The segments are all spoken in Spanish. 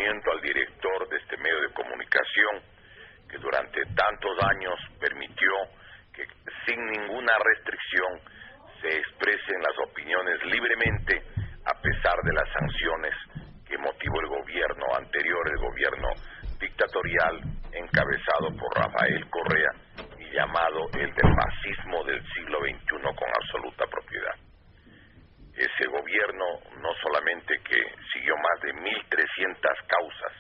reconocimiento al director de este medio de comunicación que durante tantos años permitió que sin ninguna restricción se expresen las opiniones libremente a pesar de las sanciones que motivó el gobierno anterior, el gobierno dictatorial encabezado por Rafael Correa y llamado el del fascismo del siglo XXI con absoluta propiedad. Ese gobierno no solamente que siguió más de 1.300 causas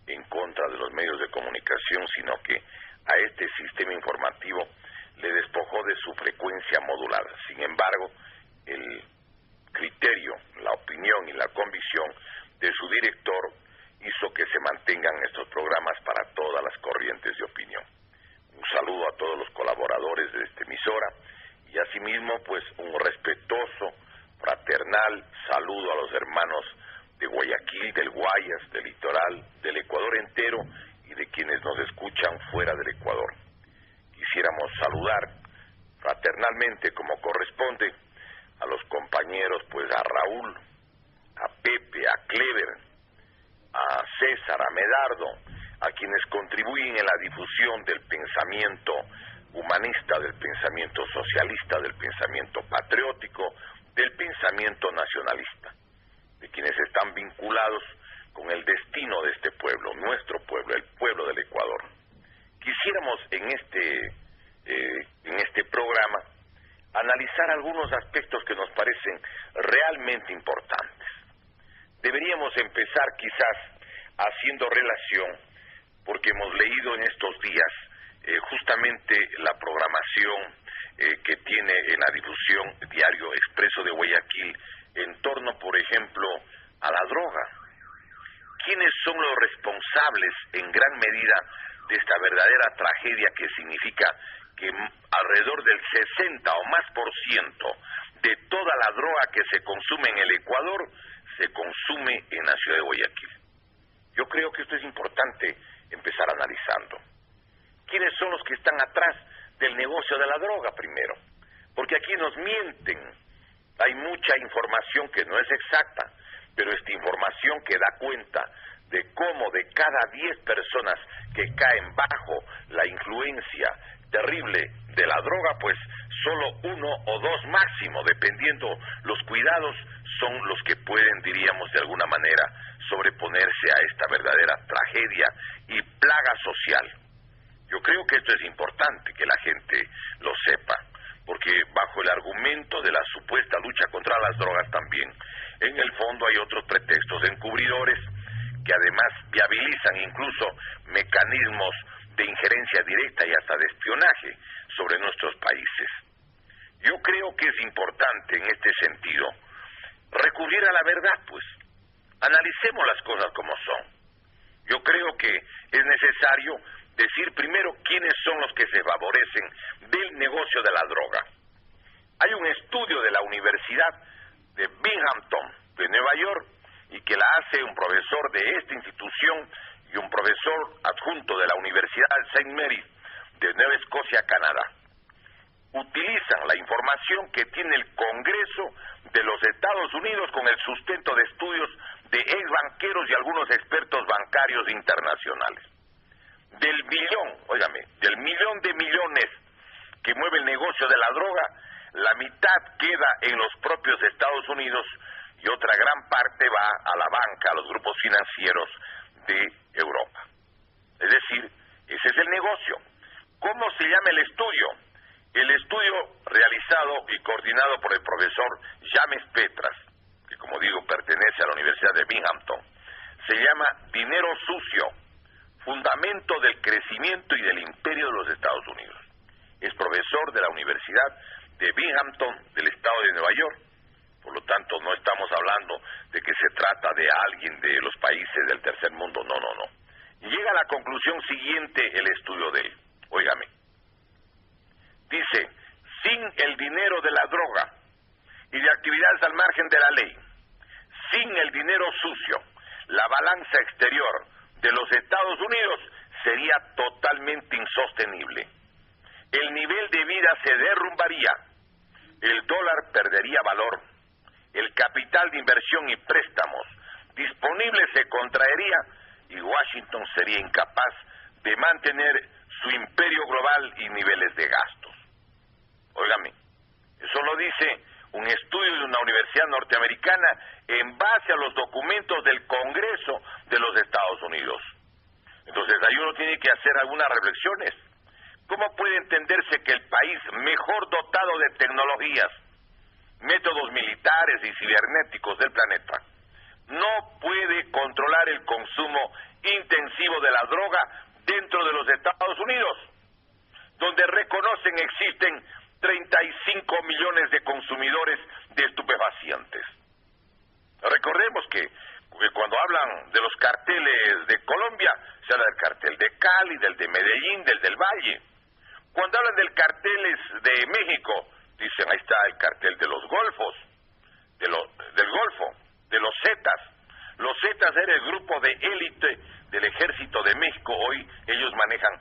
en contra de los medios de comunicación, sino que a este sistema informativo le despojó de su frecuencia modulada. Sin embargo, el criterio, la opinión y la convicción de su director hizo que se mantengan estos programas para todas las corrientes de opinión. Un saludo a todos los colaboradores de esta emisora y asimismo pues un respetuoso, fraternal saludo a los hermanos de Guayaquil, del Guayas, del litoral, del Ecuador entero y de quienes nos escuchan fuera del Ecuador. Quisiéramos saludar fraternalmente como corresponde a los compañeros, pues a Raúl, a Pepe, a Clever, a César, a Medardo, a quienes contribuyen en la difusión del pensamiento humanista, del pensamiento socialista, del pensamiento patriótico, del pensamiento nacionalista, de quienes están vinculados con el destino de este pueblo, nuestro pueblo, el pueblo del Ecuador. Quisiéramos en este programa analizar algunos aspectos que nos parecen realmente importantes. Deberíamos empezar quizás haciendo relación, porque hemos leído en estos días justamente la programación que tiene en la difusión Diario Expreso de Guayaquil en torno, por ejemplo, a la droga. ¿Quiénes son los responsables en gran medida de esta verdadera tragedia que significa que alrededor del 60 o más por ciento de toda la droga que se consume en el Ecuador se consume en la ciudad de Guayaquil? Yo creo que esto es importante empezar analizando. ¿Quiénes son los que están atrás del negocio de la droga primero? Porque aquí nos mienten. Hay mucha información que no es exacta, pero esta información que da cuenta de cómo de cada 10 personas que caen bajo la influencia terrible de la droga, pues solo 1 o 2 máximo, dependiendo los cuidados, son los que pueden, diríamos de alguna manera, sobreponerse a esta verdadera tragedia y plaga social. Yo creo que esto es importante que la gente lo sepa, porque bajo el argumento de la supuesta lucha contra las drogas también, en el fondo hay otros pretextos encubridores que además viabilizan incluso mecanismos de injerencia directa y hasta de espionaje sobre nuestros países. Yo creo que es importante en este sentido recurrir a la verdad, pues. Analicemos las cosas como son. Yo creo que es necesario decir primero quiénes son los que se favorecen del negocio de la droga. Hay un estudio de la Universidad de Binghamton de Nueva York y que la hace un profesor de esta institución y un profesor adjunto de la Universidad St. Mary's de Nueva Escocia, Canadá. Utilizan la información que tiene el Congreso de los Estados Unidos con el sustento de estudios de ex banqueros y algunos expertos bancarios internacionales. Del millón de millones que mueve el negocio de la droga, la mitad queda en los propios Estados Unidos y otra gran parte va a la banca, a los grupos financieros de Europa. Es decir, ese es el negocio. ¿Cómo se llama el estudio? El estudio realizado y coordinado por el profesor James Petras, que como digo pertenece a la Universidad de Binghamton, se llama Dinero Sucio, fundamento del crecimiento y del imperio de los Estados Unidos. Es profesor de la Universidad de Binghamton del estado de Nueva York. Por lo tanto, no estamos hablando de que se trata de alguien de los países del tercer mundo, no. Y llega a la conclusión siguiente el estudio de él. Óigame. Dice, sin el dinero de la droga y de actividades al margen de la ley, sin el dinero sucio, la balanza exterior de los Estados Unidos sería totalmente insostenible. El nivel de vida se derrumbaría, el dólar perdería valor, el capital de inversión y préstamos disponible se contraería y Washington sería incapaz de mantener su imperio global y niveles de gastos. Óigame, eso lo dice un estudio de una universidad norteamericana en base a los documentos del Congreso de los Estados Unidos. Entonces ahí uno tiene que hacer algunas reflexiones. ¿Cómo puede entenderse que el país mejor dotado de tecnologías, métodos militares y cibernéticos del planeta no puede controlar el consumo intensivo de la droga dentro de los Estados Unidos, donde reconocen existen 35 millones de consumidores de estupefacientes? Recordemos que cuando hablan de los carteles de Colombia, se habla del cartel de Cali, del de Medellín, del Valle. Cuando hablan del carteles de México, dicen, ahí está el cartel de los Golfos, del Golfo, de los Zetas. Los Zetas era el grupo de élite del Ejército de México. Hoy ellos manejan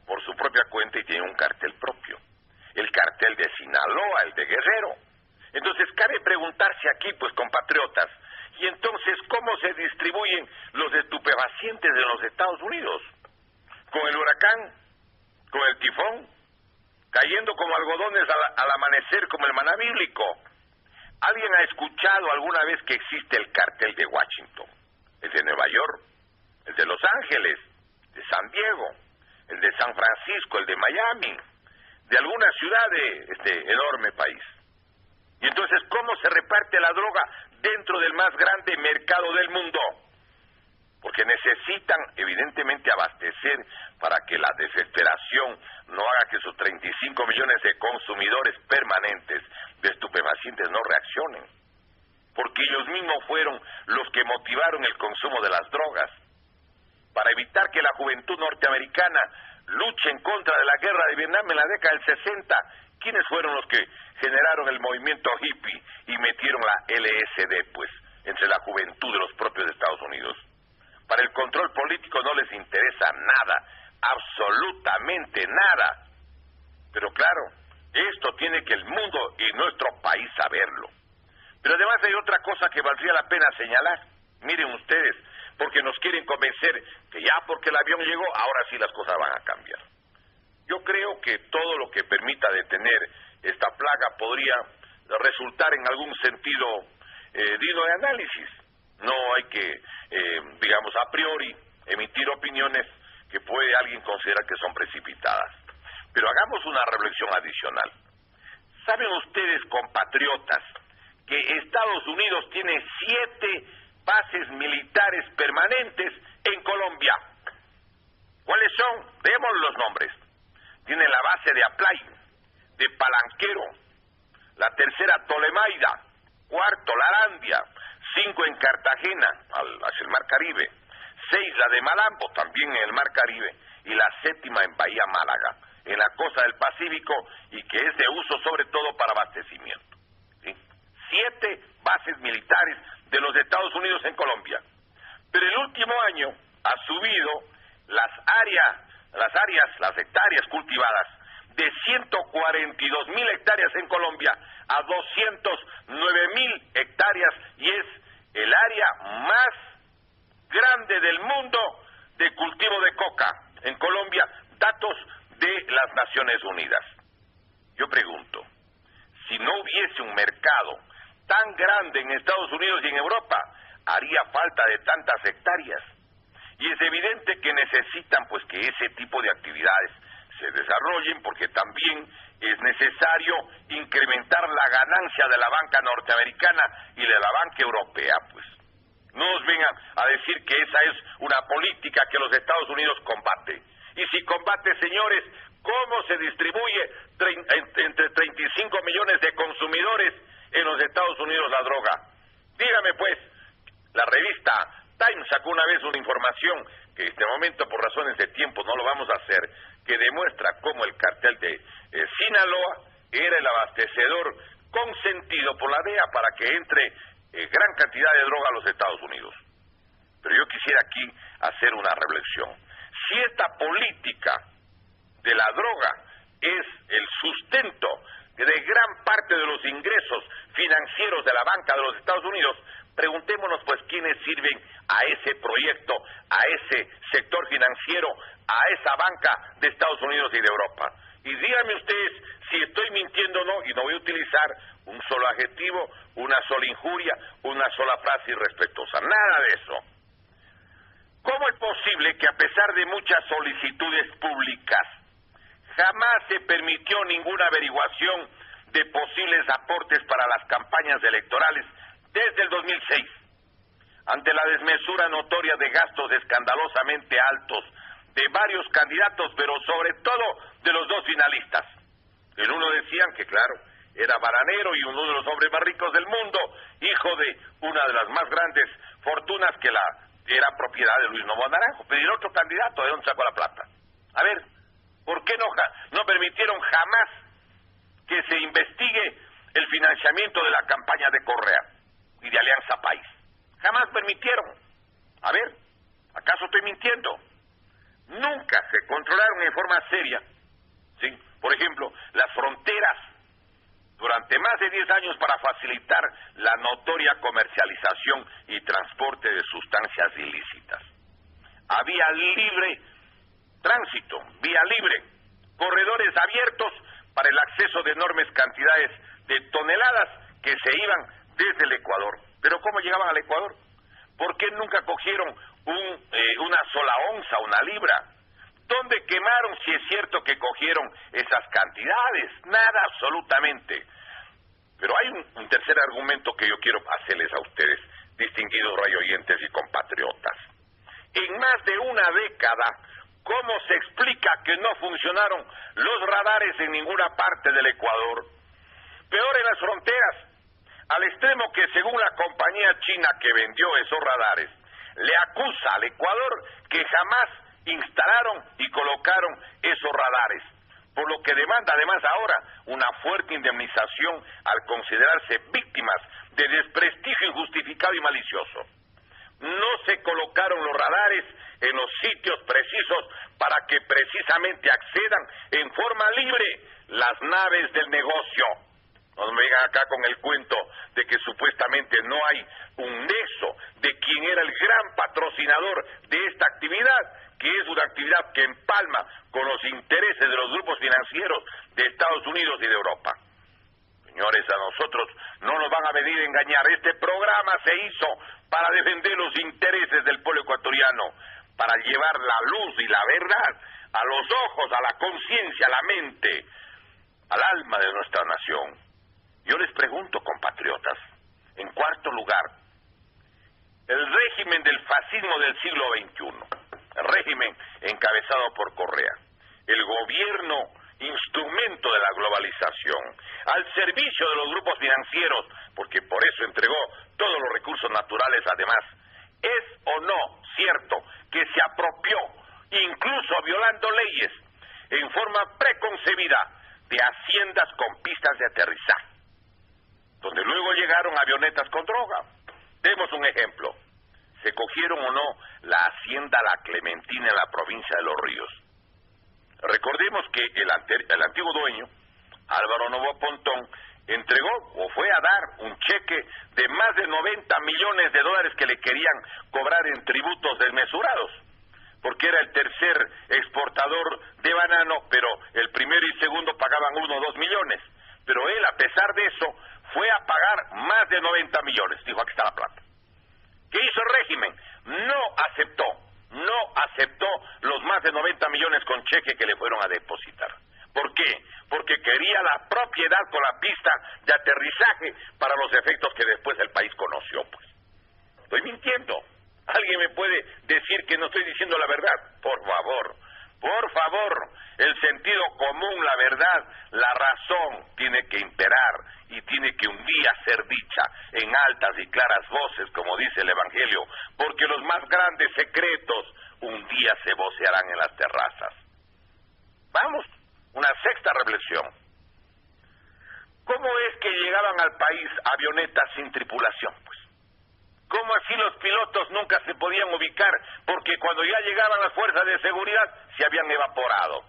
por su propia cuenta y tienen un cartel propio. El cartel de Sinaloa, el de Guerrero. Entonces cabe preguntarse aquí, pues, compatriotas, y entonces, ¿cómo se distribuyen los estupefacientes de los Estados Unidos? ¿Con el huracán? ¿Con el tifón? ¿Cayendo como algodones al amanecer como el maná bíblico? ¿Alguien ha escuchado alguna vez que existe el cartel de Washington? El de Nueva York, el de Los Ángeles, de San Diego, el de San Francisco, el de Miami, de alguna ciudad de este enorme país. Y entonces, ¿cómo se reparte la droga dentro del más grande mercado del mundo? Porque necesitan, evidentemente, abastecer para que la desesperación no haga que sus 35 millones de consumidores permanentes de estupefacientes no reaccionen. Porque ellos mismos fueron los que motivaron el consumo de las drogas. Para evitar que la juventud norteamericana luche en contra de la guerra de Vietnam en la década del 60, ¿quiénes fueron los que generaron el movimiento hippie y metieron la LSD, pues, entre la juventud de los propios Estados Unidos? Para el control político no les interesa nada, absolutamente nada. Pero claro, esto tiene que el mundo y nuestro país saberlo. Pero además hay otra cosa que valdría la pena señalar. Miren ustedes, porque nos quieren convencer que ya porque el avión llegó, ahora sí las cosas van a cambiar. Yo creo que todo lo que permita detener esta plaga podría resultar en algún sentido digno de análisis. No hay que, digamos, a priori emitir opiniones que puede alguien considerar que son precipitadas. Pero hagamos una reflexión adicional. ¿Saben ustedes, compatriotas, que Estados Unidos tiene 7 bases militares permanentes en Colombia? ¿Cuáles son? Demos los nombres. Tiene la base de Aplay, de Palanquero, la tercera Tolemaida, cuarto Larandia, 5 en Cartagena, hacia el Mar Caribe, 6 la de Malambo, también en el Mar Caribe, y la 7ª en Bahía Málaga, en la costa del Pacífico, y que es de uso sobre todo para abastecimiento. ¿Sí? 7 bases militares de los Estados Unidos en Colombia. Pero el último año ha subido las hectáreas cultivadas de 142.000 hectáreas en Colombia a 209.000 hectáreas, y es el área más grande del mundo de cultivo de coca en Colombia, datos de las Naciones Unidas. Yo pregunto, si no hubiese un mercado tan grande en Estados Unidos y en Europa, haría falta de tantas hectáreas. Y es evidente que necesitan, pues, que ese tipo de actividades se desarrollen, porque también es necesario incrementar la ganancia de la banca norteamericana y de la banca europea, pues. No nos vengan a decir que esa es una política que los Estados Unidos combate. Y si combate, señores, ¿cómo se distribuye entre 35 millones de consumidores en los Estados Unidos la droga? Dígame, pues, la revista Time sacó una vez una información que en este momento, por razones de tiempo, no lo vamos a hacer, que demuestra cómo el cartel de Sinaloa era el abastecedor consentido por la DEA para que entre gran cantidad de droga a los Estados Unidos. Pero yo quisiera aquí hacer una reflexión. Si esta política de la droga es el sustento de gran parte de los ingresos financieros de la banca de los Estados Unidos, Preguntémonos pues quiénes sirven a ese proyecto, a ese sector financiero, a esa banca de Estados Unidos y de Europa. Y díganme ustedes si estoy mintiendo o no, y no voy a utilizar un solo adjetivo, una sola injuria, una sola frase irrespetuosa, nada de eso. ¿Cómo es posible que a pesar de muchas solicitudes públicas, jamás se permitió ninguna averiguación de posibles aportes para las campañas electorales desde el 2006, ante la desmesura notoria de gastos escandalosamente altos de varios candidatos, pero sobre todo de los dos finalistas? El uno decían que, claro, era baranero y uno de los hombres más ricos del mundo, hijo de una de las más grandes fortunas que era propiedad de Luis Novoa Naranjo. Pero el otro candidato, ¿de dónde sacó la plata? A ver, ¿por qué no permitieron jamás que se investigue el financiamiento de la campaña de Correa y de Alianza País? Jamás permitieron. A ver, ¿acaso estoy mintiendo? Nunca se controlaron en forma seria, ¿sí?, por ejemplo, las fronteras durante más de 10 años para facilitar la notoria comercialización y transporte de sustancias ilícitas. Había libre tránsito, vía libre, corredores abiertos para el acceso de enormes cantidades de toneladas que se iban desde el Ecuador. ¿Pero cómo llegaban al Ecuador? ¿Por qué nunca cogieron una sola onza, una libra? ¿Dónde quemaron si es cierto que cogieron esas cantidades? Nada, absolutamente. Pero hay un tercer argumento que yo quiero hacerles a ustedes, distinguidos radioyentes y compatriotas. En más de una década, ¿cómo se explica que no funcionaron los radares en ninguna parte del Ecuador? Peor en las fronteras, al extremo que, según la compañía china que vendió esos radares, le acusa al Ecuador que jamás instalaron y colocaron esos radares, por lo que demanda además ahora una fuerte indemnización al considerarse víctimas de desprestigio injustificado y malicioso. No se colocaron los radares en los sitios precisos para que precisamente accedan en forma libre las naves del negocio. No me vengan acá con el cuento de que supuestamente no hay un nexo de quién era el gran patrocinador de esta actividad, que es una actividad que empalma con los intereses de los grupos financieros de Estados Unidos y de Europa. Señores, a nosotros no nos van a venir a engañar. Este programa se hizo para defender los intereses del pueblo ecuatoriano, para llevar la luz y la verdad a los ojos, a la conciencia, a la mente, al alma de nuestra nación. Yo les pregunto, compatriotas, en cuarto lugar, el régimen del fascismo del siglo XXI, el régimen encabezado por Correa, el gobierno instrumento de la globalización, al servicio de los grupos financieros, porque por eso entregó todos los recursos naturales además, ¿es o no cierto que se apropió, incluso violando leyes, en forma preconcebida, de haciendas con pistas de aterrizaje, donde luego llegaron avionetas con droga? Demos un ejemplo. ¿Se cogieron o no la hacienda La Clementina en la provincia de Los Ríos? Recordemos que el antiguo dueño, Álvaro Novoa Pontón, entregó o fue a dar un cheque de más de 90 millones de dólares que le querían cobrar en tributos desmesurados, porque era el tercer exportador de banano, pero el primero y segundo pagaban 1 o 2 millones. Pero él, a pesar de eso, fue a pagar más de 90 millones. Dijo, aquí está la plata. ¿Qué hizo el régimen? No aceptó los más de 90 millones con cheque que le fueron a depositar. ¿Por qué? Porque quería la propiedad con la pista de aterrizaje para los efectos que después el país conoció, pues. ¿Estoy mintiendo? ¿Alguien me puede decir que no estoy diciendo la verdad? Por favor, el sentido común, la verdad, la razón tiene que imperar y tiene que un día ser dicha en altas y claras voces, como dice el Evangelio, porque los más grandes secretos un día se vocearán en las terrazas. Vamos, una sexta reflexión. ¿Cómo es que llegaban al país avionetas sin tripulación, pues? ¿Cómo así los pilotos nunca se podían ubicar? Porque cuando ya llegaban las fuerzas de seguridad se habían evaporado,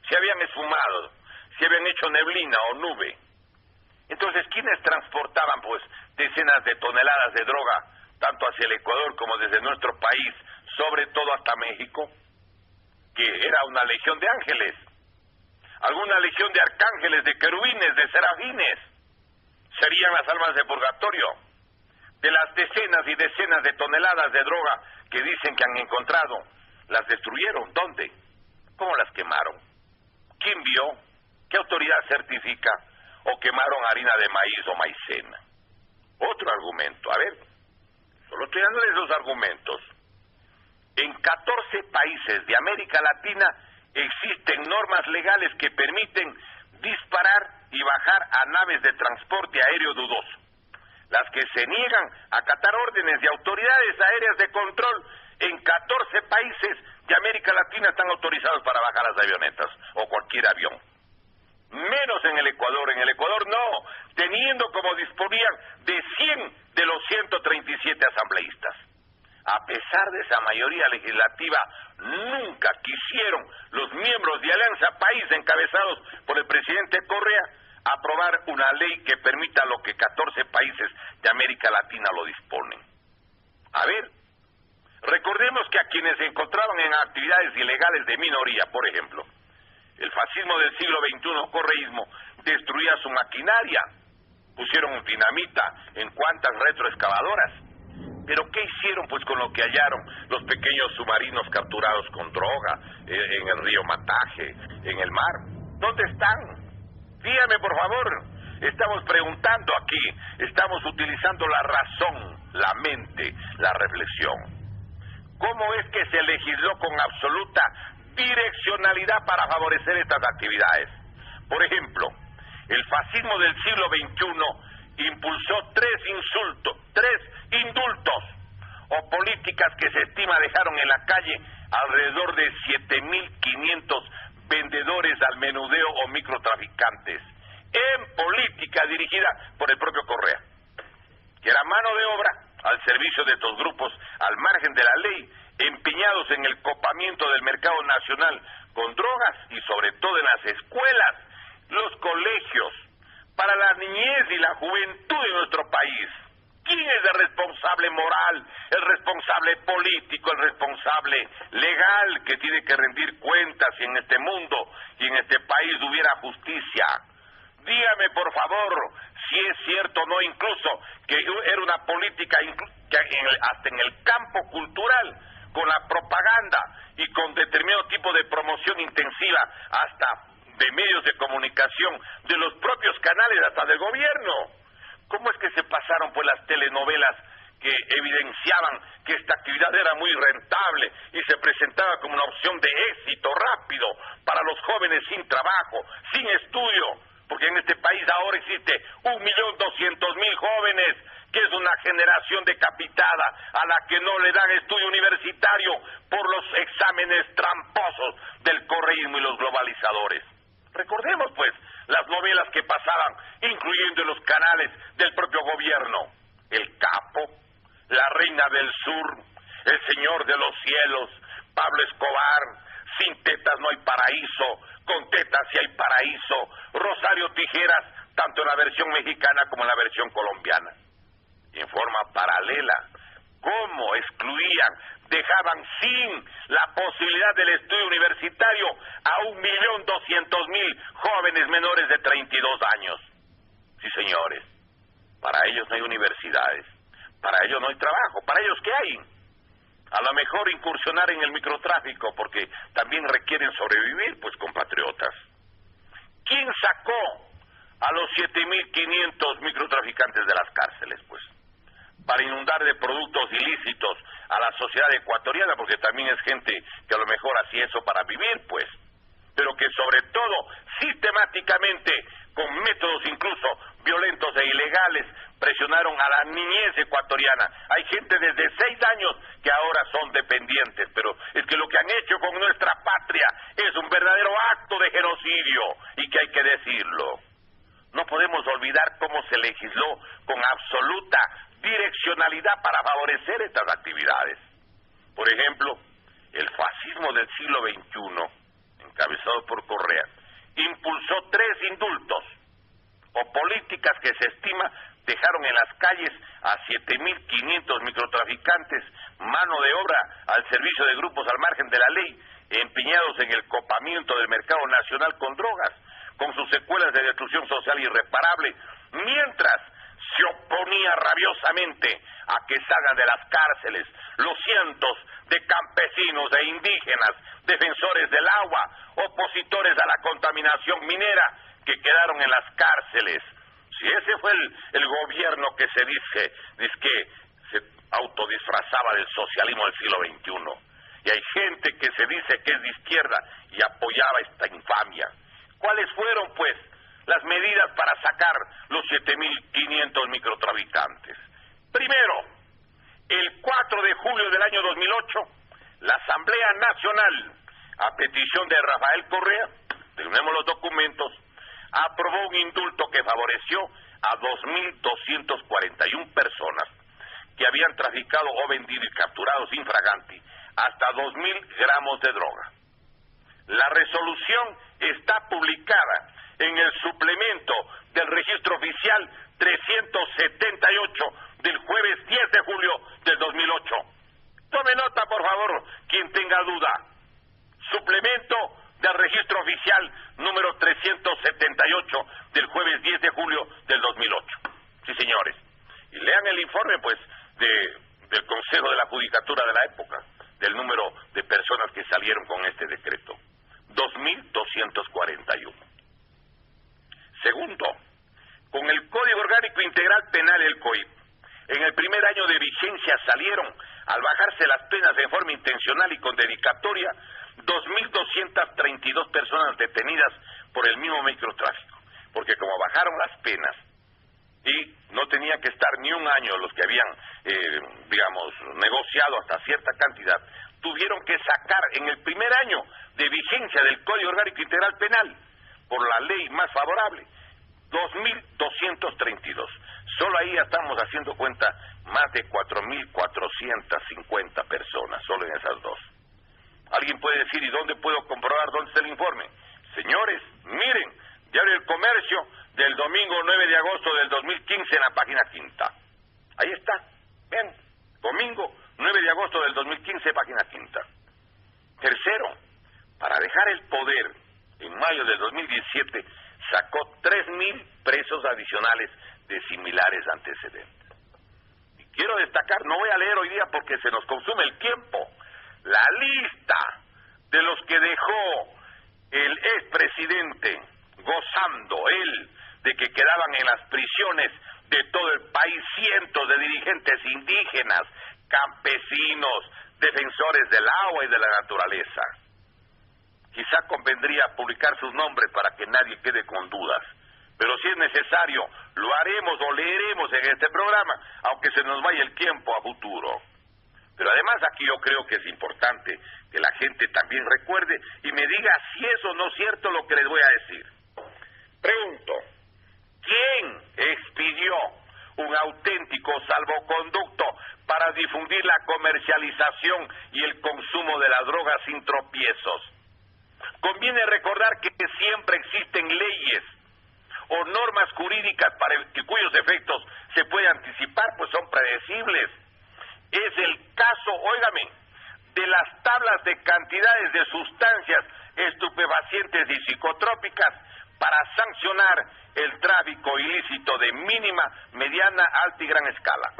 se habían esfumado, se habían hecho neblina o nube. Entonces, ¿quiénes transportaban, pues, decenas de toneladas de droga, tanto hacia el Ecuador como desde nuestro país, sobre todo hasta México, que era una legión de ángeles, alguna legión de arcángeles, de querubines, de serafines, serían las almas de purgatorio, de las decenas y decenas de toneladas de droga que dicen que han encontrado. ¿Las destruyeron? ¿Dónde? ¿Cómo las quemaron? ¿Quién vio? ¿Qué autoridad certifica? ¿O quemaron harina de maíz o maicena? Otro argumento, a ver, solo estoy dándoles los argumentos. En 14 países de América Latina existen normas legales que permiten disparar y bajar a naves de transporte aéreo dudoso. Las que se niegan a acatar órdenes de autoridades aéreas de control en 14 países de América Latina están autorizados para bajar las avionetas o cualquier avión. Menos en el Ecuador. En el Ecuador no, teniendo como disponían de 100 de los 137 asambleístas. A pesar de esa mayoría legislativa, nunca quisieron los miembros de Alianza País, encabezados por el presidente Correa, aprobar una ley que permita lo que 14 países de América Latina lo disponen. A ver, recordemos que a quienes se encontraban en actividades ilegales de minoría, por ejemplo, el fascismo del siglo XXI, correísmo, destruía su maquinaria, pusieron dinamita en cuantas retroexcavadoras. ¿Pero qué hicieron pues con lo que hallaron los pequeños submarinos capturados con droga en el río Mataje, en el mar? ¿Dónde están? Dígame por favor. Estamos preguntando aquí, estamos utilizando la razón, la mente, la reflexión. ¿Cómo es que se legisló con absoluta direccionalidad para favorecer estas actividades? Por ejemplo, el fascismo del siglo XXI impulsó tres indultos o políticas que se estima dejaron en la calle alrededor de 7.500 vendedores al menudeo o microtraficantes en política dirigida por el propio Correa, que era mano de obra al servicio de estos grupos al margen de la ley, empeñados en el copamiento del mercado nacional con drogas y sobre todo en las escuelas, los colegios, para la niñez y la juventud de nuestro país. ¿Quién es el responsable moral, el responsable político, el responsable legal que tiene que rendir cuentas si en este mundo y en este país hubiera justicia? Dígame por favor si es cierto o no, incluso que era una política que hasta en el campo cultural, con la propaganda y con determinado tipo de promoción intensiva hasta de medios de comunicación, de los propios canales hasta del gobierno. ¿Cómo es que se pasaron pues las telenovelas que evidenciaban que esta actividad era muy rentable y se presentaba como una opción de éxito rápido para los jóvenes sin trabajo, sin estudio? Porque en este país ahora existe 1.200.000 jóvenes, que es una generación decapitada a la que no le dan estudio universitario por los exámenes tramposos del correísmo y los globalizadores. Recordemos pues las novelas que pasaban, incluyendo en los canales del propio gobierno: El Capo, La Reina del Sur, El Señor de los Cielos, Pablo Escobar, Sin tetas no hay paraíso, Con tetas sí hay paraíso, Rosario Tijeras, tanto en la versión mexicana como en la versión colombiana. Y en forma paralela, cómo excluían, dejaban sin la posibilidad del estudio universitario a 1.200.000 jóvenes menores de 32 años. Sí, señores, para ellos no hay universidades, para ellos no hay trabajo, para ellos ¿qué hay? A lo mejor incursionar en el microtráfico, porque también requieren sobrevivir, pues, compatriotas. ¿Quién sacó a los 7.500 microtraficantes de las cárceles, pues? Para inundar de productos ilícitos a la sociedad ecuatoriana, porque también es gente que a lo mejor hacía eso para vivir, pues, pero que sobre todo sistemáticamente, con métodos incluso violentos e ilegales, presionaron a la niñez ecuatoriana. Hay gente desde 6 años que ahora son dependientes, pero es que lo que han hecho con nuestra patria es un verdadero acto de genocidio, y que hay que decirlo. No podemos olvidar cómo se legisló con absoluta direccionalidad para favorecer estas actividades. Por ejemplo, el fascismo del siglo XXI, encabezado por Correa, impulsó 3 indultos o políticas que se estima dejaron en las calles a 7.500 microtraficantes, mano de obra al servicio de grupos al margen de la ley, empeñados en el copamiento del mercado nacional con drogas, con sus secuelas de destrucción social irreparable, mientras se oponía rabiosamente a que salgan de las cárceles los cientos de campesinos e indígenas, defensores del agua, opositores a la contaminación minera, que quedaron en las cárceles. Si ese fue el gobierno que se dice que se autodisfrazaba del socialismo del siglo XXI, y hay gente que se dice que es de izquierda y apoyaba esta infamia. ¿Cuáles fueron, pues, las medidas para sacar los 7.500 microtraficantes? Primero, el 4 de julio del año 2008, la Asamblea Nacional, a petición de Rafael Correa, tenemos los documentos, aprobó un indulto que favoreció a 2.241 personas que habían traficado o vendido y capturado sin fraganti hasta 2.000 gramos de droga. La resolución está publicada en el suplemento del registro oficial 378 del jueves 10 de julio del 2008. Tome nota, por favor, quien tenga duda. Suplemento del registro oficial número 378 del jueves 10 de julio del 2008. Sí, señores. Y lean el informe, pues, del Consejo de la Judicatura de la época, del número de personas que salieron con este decreto. 2.241. Segundo, con el Código Orgánico Integral Penal, el COIP, en el primer año de vigencia salieron, al bajarse las penas en forma intencional y con dedicatoria, 2.232 personas detenidas por el mismo microtráfico, porque como bajaron las penas y no tenía que estar ni un año los que habían, negociado hasta cierta cantidad, tuvieron que sacar en el primer año de vigencia del Código Orgánico Integral Penal, por la ley más favorable, 2.232. Solo ahí estamos haciendo cuenta más de 4.450 personas, solo en esas dos. Alguien puede decir, ¿y dónde puedo comprobar dónde está el informe? Señores, miren, Diario El Comercio del domingo 9 de agosto del 2015 en la página 5. Ahí está, ven, domingo 9 de agosto del 2015, página 5. Tercero, para dejar el poder, en mayo del 2017, sacó 3.000 presos adicionales de similares antecedentes. Y quiero destacar, no voy a leer hoy día porque se nos consume el tiempo, la lista de los que dejó el expresidente gozando, él, de que quedaban en las prisiones de todo el país cientos de dirigentes indígenas, campesinos, defensores del agua y de la naturaleza. Quizá convendría publicar sus nombres para que nadie quede con dudas, pero si es necesario, lo haremos o leeremos en este programa, aunque se nos vaya el tiempo a futuro. Pero además aquí yo creo que es importante que la gente también recuerde y me diga si es o no cierto lo que les voy a decir. Pregunto, ¿quién expidió un auténtico salvoconducto para difundir la comercialización y el consumo de la droga sin tropiezos? Conviene recordar que siempre existen leyes o normas jurídicas cuyos efectos se puede anticipar, pues son predecibles. Es el caso, óigame, de las tablas de cantidades de sustancias estupefacientes y psicotrópicas para sancionar el tráfico ilícito de mínima, mediana, alta y gran escala,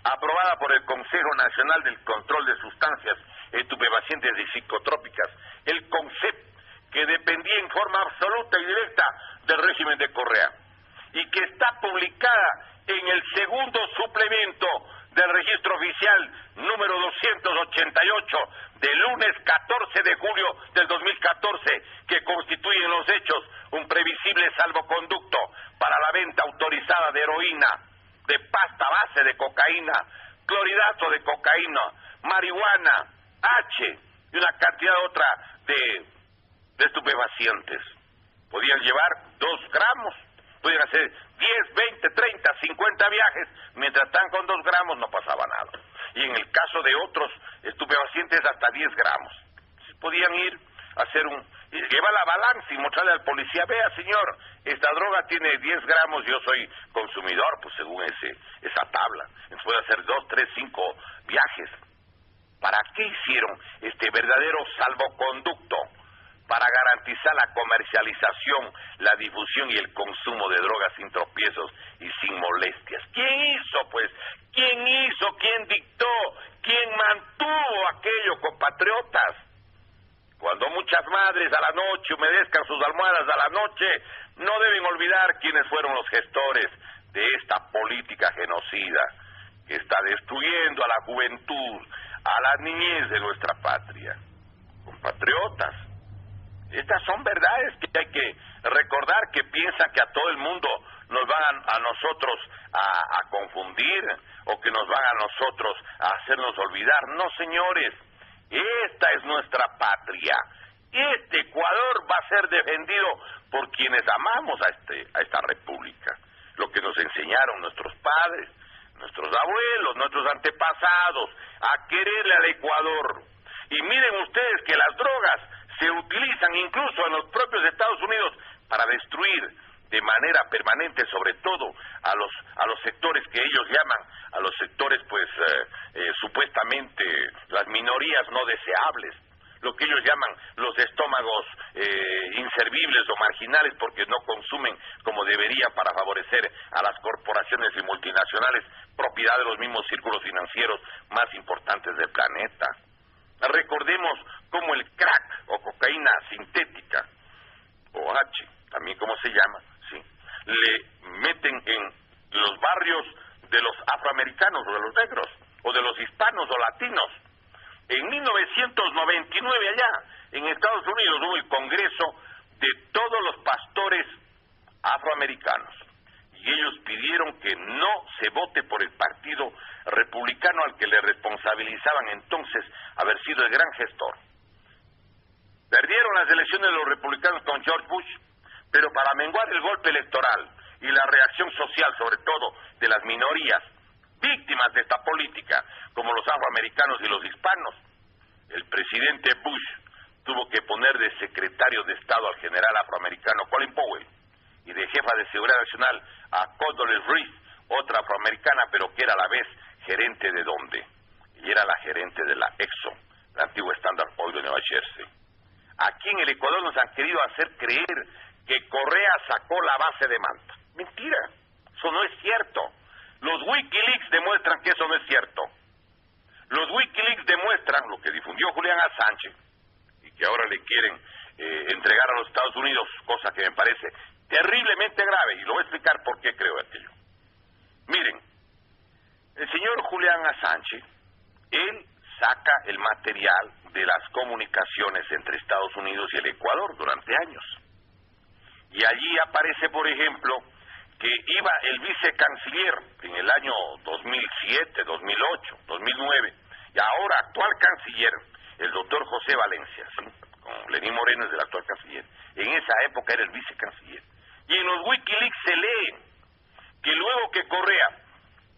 aprobada por el Consejo Nacional del Control de Sustancias Estupefacientes y Psicotrópicas, el CONCEP, que dependía en forma absoluta y directa del régimen de Correa, y que está publicada en el segundo suplemento del registro oficial número 288 del lunes 14 de julio del 2014, que constituyen los hechos un previsible salvoconducto para la venta autorizada de heroína, de pasta base de cocaína, clorhidrato de cocaína, marihuana, H y una cantidad otra de estupefacientes. Podían llevar 2 gramos, podían hacer 10, 20, 30, 50 viajes, mientras están con 2 gramos no pasaba nada. Y en el caso de otros estupefacientes hasta 10 gramos. Podían ir a hacer lleva la balanza y mostrarle al policía, vea señor, esta droga tiene 10 gramos, yo soy consumidor, pues según esa tabla. Entonces puede hacer 2, 3, 5 viajes. ¿Para qué hicieron este verdadero salvoconducto? Para garantizar la comercialización, la difusión y el consumo de drogas sin tropiezos y sin molestias. ¿Quién hizo, pues? ¿Quién hizo? ¿Quién dictó? ¿Quién mantuvo aquello, compatriotas? Cuando muchas madres a la noche humedezcan sus almohadas a la noche, no deben olvidar quiénes fueron los gestores de esta política genocida que está destruyendo a la juventud, a la niñez de nuestra patria. Compatriotas, estas son verdades que hay que recordar, que piensan que a todo el mundo nos van a nosotros a confundir o que nos van a nosotros a hacernos olvidar. No, señores, esta es nuestra patria. Este Ecuador va a ser defendido por quienes amamos a esta república. Lo que nos enseñaron nuestros padres, nuestros abuelos, nuestros antepasados, a quererle al Ecuador. Y miren ustedes que las drogas se utilizan incluso en los propios Estados Unidos para destruir de manera permanente, sobre todo a los sectores que ellos llaman, a los sectores pues supuestamente las minorías no deseables, lo que ellos llaman los estómagos inservibles o marginales porque no consumen como debería para favorecer a las corporaciones y multinacionales, propiedad de los mismos círculos financieros más importantes del planeta. Recordemos cómo el crack o cocaína sintética, o H, también como se llama, sí, le meten en los barrios de los afroamericanos o de los negros, o de los hispanos o latinos. En 1999 allá, en Estados Unidos, hubo el Congreso de todos los pastores afroamericanos. Y ellos pidieron que no se vote por el partido republicano al que le responsabilizaban entonces haber sido el gran gestor. Perdieron las elecciones de los republicanos con George Bush, pero para menguar el golpe electoral y la reacción social, sobre todo de las minorías víctimas de esta política, como los afroamericanos y los hispanos, el presidente Bush tuvo que poner de secretario de Estado al general afroamericano Colin Powell y de jefa de Seguridad Nacional a Condoleezza Rice, otra afroamericana, pero que era a la vez gerente de ¿dónde? Y era la gerente de la Exxon, la antigua Standard Oil de Nueva Jersey. Aquí en el Ecuador nos han querido hacer creer que Correa sacó la base de Manta. Mentira, eso no es cierto. Los Wikileaks demuestran que eso no es cierto. Los Wikileaks demuestran lo que difundió Julián Assange y que ahora le quieren entregar a los Estados Unidos, cosa que me parece terriblemente grave, y lo voy a explicar por qué creo aquello. Miren, el señor Julián Assange, él saca el material de las comunicaciones entre Estados Unidos y el Ecuador durante años. Y allí aparece, por ejemplo, que iba el vicecanciller en el año 2007, 2008, 2009, y ahora actual canciller, el doctor José Valencia, ¿sí? Con Lenín Moreno es el actual canciller. En esa época era el vicecanciller. Y en los Wikileaks se lee que luego que Correa,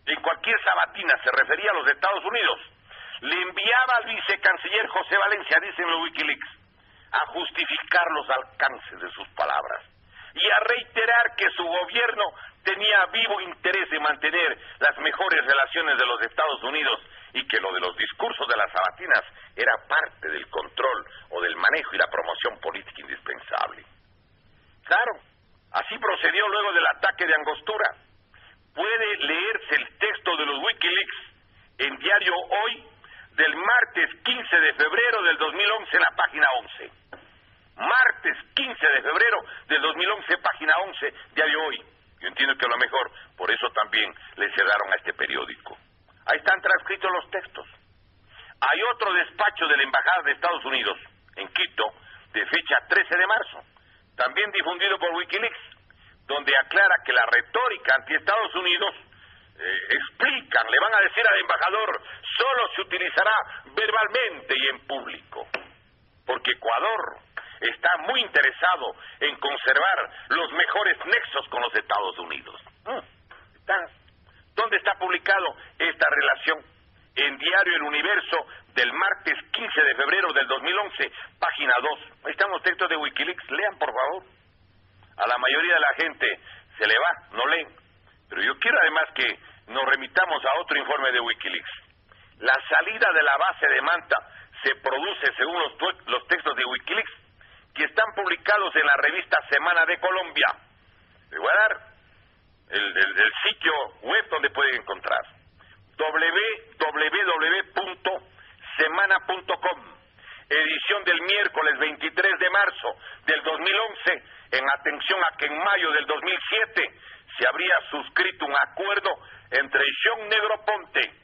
en cualquier sabatina, se refería a los Estados Unidos, le enviaba al vicecanciller José Valencia, dicen los Wikileaks, a justificar los alcances de sus palabras y a reiterar que su gobierno tenía vivo interés en mantener las mejores relaciones de los Estados Unidos y que lo de los discursos de las sabatinas era parte del control o del manejo y la promoción política indispensable. Claro, así procedió luego del ataque de Angostura. Puede leerse el texto de los Wikileaks en Diario Hoy del martes 15 de febrero del 2011 en la página 11. Martes 15 de febrero del 2011, página 11, Diario Hoy. Yo entiendo que a lo mejor por eso también le cerraron a este periódico. Ahí están transcritos los textos. Hay otro despacho de la Embajada de Estados Unidos en Quito, de fecha 13 de marzo, también difundido por Wikileaks, donde aclara que la retórica anti-Estados Unidos explican, le van a decir al embajador, solo se utilizará verbalmente y en público, porque Ecuador está muy interesado en conservar los mejores nexos con los Estados Unidos. ¿Dónde está publicado esta relación en Diario El Universo del martes 15 de febrero del 2011, página 2. Ahí están los textos de Wikileaks, lean por favor. A la mayoría de la gente se le va, no leen. Pero yo quiero además que nos remitamos a otro informe de Wikileaks. La salida de la base de Manta se produce según los textos de Wikileaks, que están publicados en la revista Semana de Colombia. Le voy a dar el sitio web donde pueden encontrar. www.semana.com, edición del miércoles 23 de marzo del 2011, en atención a que en mayo del 2007 se habría suscrito un acuerdo entre John Negroponte,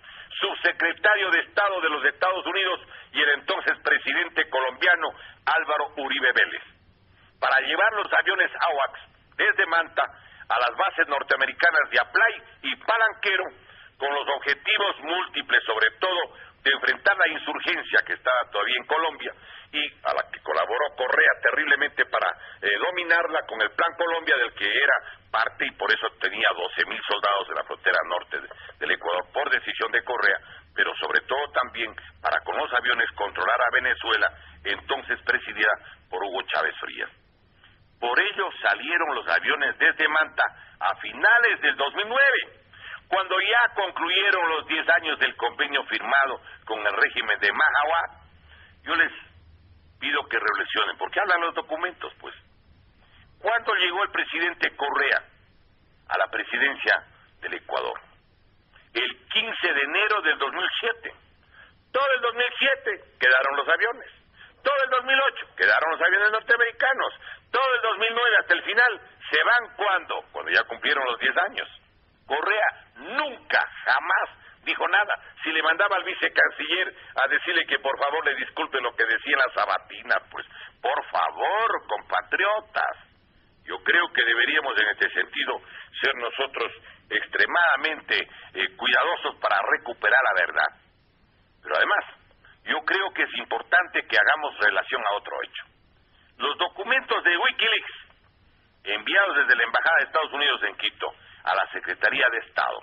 subsecretario de Estado de los Estados Unidos, y el entonces presidente colombiano Álvaro Uribe Vélez, para llevar los aviones AWACS desde Manta a las bases norteamericanas de Aplay y Palanquero, con los objetivos múltiples, sobre todo de enfrentar la insurgencia que estaba todavía en Colombia y a la que colaboró Correa terriblemente para dominarla con el Plan Colombia, del que era parte, y por eso tenía 12,000 soldados en la frontera norte del Ecuador por decisión de Correa, pero sobre todo también para con los aviones controlar a Venezuela, entonces presidida por Hugo Chávez Frías. Por ello salieron los aviones desde Manta a finales del 2009, cuando ya concluyeron los 10 años del convenio firmado con el régimen de Majawá. Yo les pido que reflexionen, porque hablan los documentos, pues. ¿Cuándo llegó el presidente Correa a la presidencia del Ecuador? El 15 de enero del 2007. Todo el 2007 quedaron los aviones. Todo el 2008 quedaron los aviones norteamericanos. Todo el 2009 hasta el final. ¿Se van cuándo? Cuando ya cumplieron los 10 años. Correa nunca, jamás dijo nada. Si le mandaba al vicecanciller a decirle que por favor le disculpe lo que decía en la sabatina, pues por favor, compatriotas. Yo creo que deberíamos en este sentido ser nosotros extremadamente cuidadosos para recuperar la verdad. Pero además, yo creo que es importante que hagamos relación a otro hecho. Los documentos de Wikileaks, enviados desde la Embajada de Estados Unidos en Quito a la Secretaría de Estado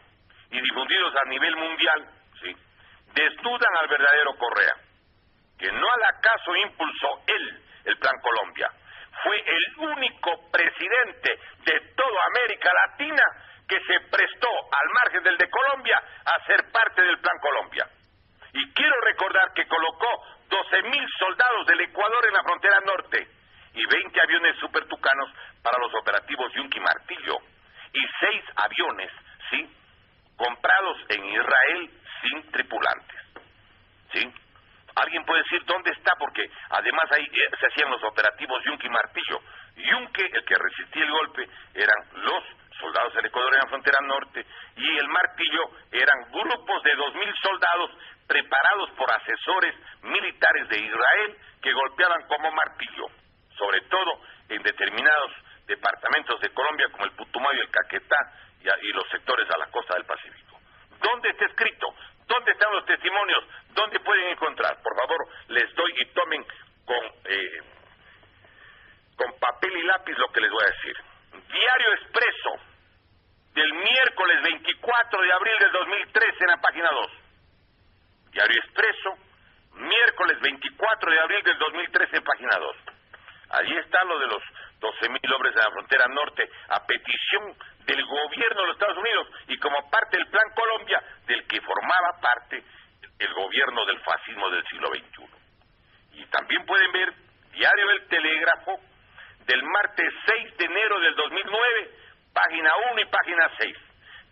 y difundidos a nivel mundial, ¿sí?, desnudan al verdadero Correa, que no al acaso impulsó él el Plan Colombia. Fue el único presidente de toda América Latina que se prestó, al margen del de Colombia, a ser parte del Plan Colombia. Y quiero recordar que colocó 12,000 soldados del Ecuador en la frontera norte y 20 aviones Super Tucanos para los operativos Yunque y Martillo, y 6 aviones, ¿sí?, comprados en Israel sin tripulantes, ¿sí? Alguien puede decir dónde está, porque además ahí se hacían los operativos Yunque y Martillo. Yunque, el que resistía el golpe, eran los soldados del Ecuador en la frontera norte, y el Martillo eran grupos de 2,000 soldados preparados por asesores militares de Israel que golpeaban como martillo, sobre todo en determinados departamentos de Colombia como el Putumayo, el Caquetá y los sectores a la costa del Pacífico. ¿Dónde está escrito? ¿Dónde están los testimonios? ¿Dónde pueden encontrar? Por favor, les doy y tomen con papel y lápiz lo que les voy a decir. Diario Expreso, del miércoles 24 de abril del 2013, en la página 2. Diario Expreso, miércoles 24 de abril del 2013, página 2. Allí está lo de los 12,000 hombres en la frontera norte, a petición del gobierno de los Estados Unidos y como parte del Plan Colombia, del que formaba parte el gobierno del fascismo del siglo XXI. Y también pueden ver Diario El Telégrafo, del martes 6 de enero del 2009, página 1 y página 6.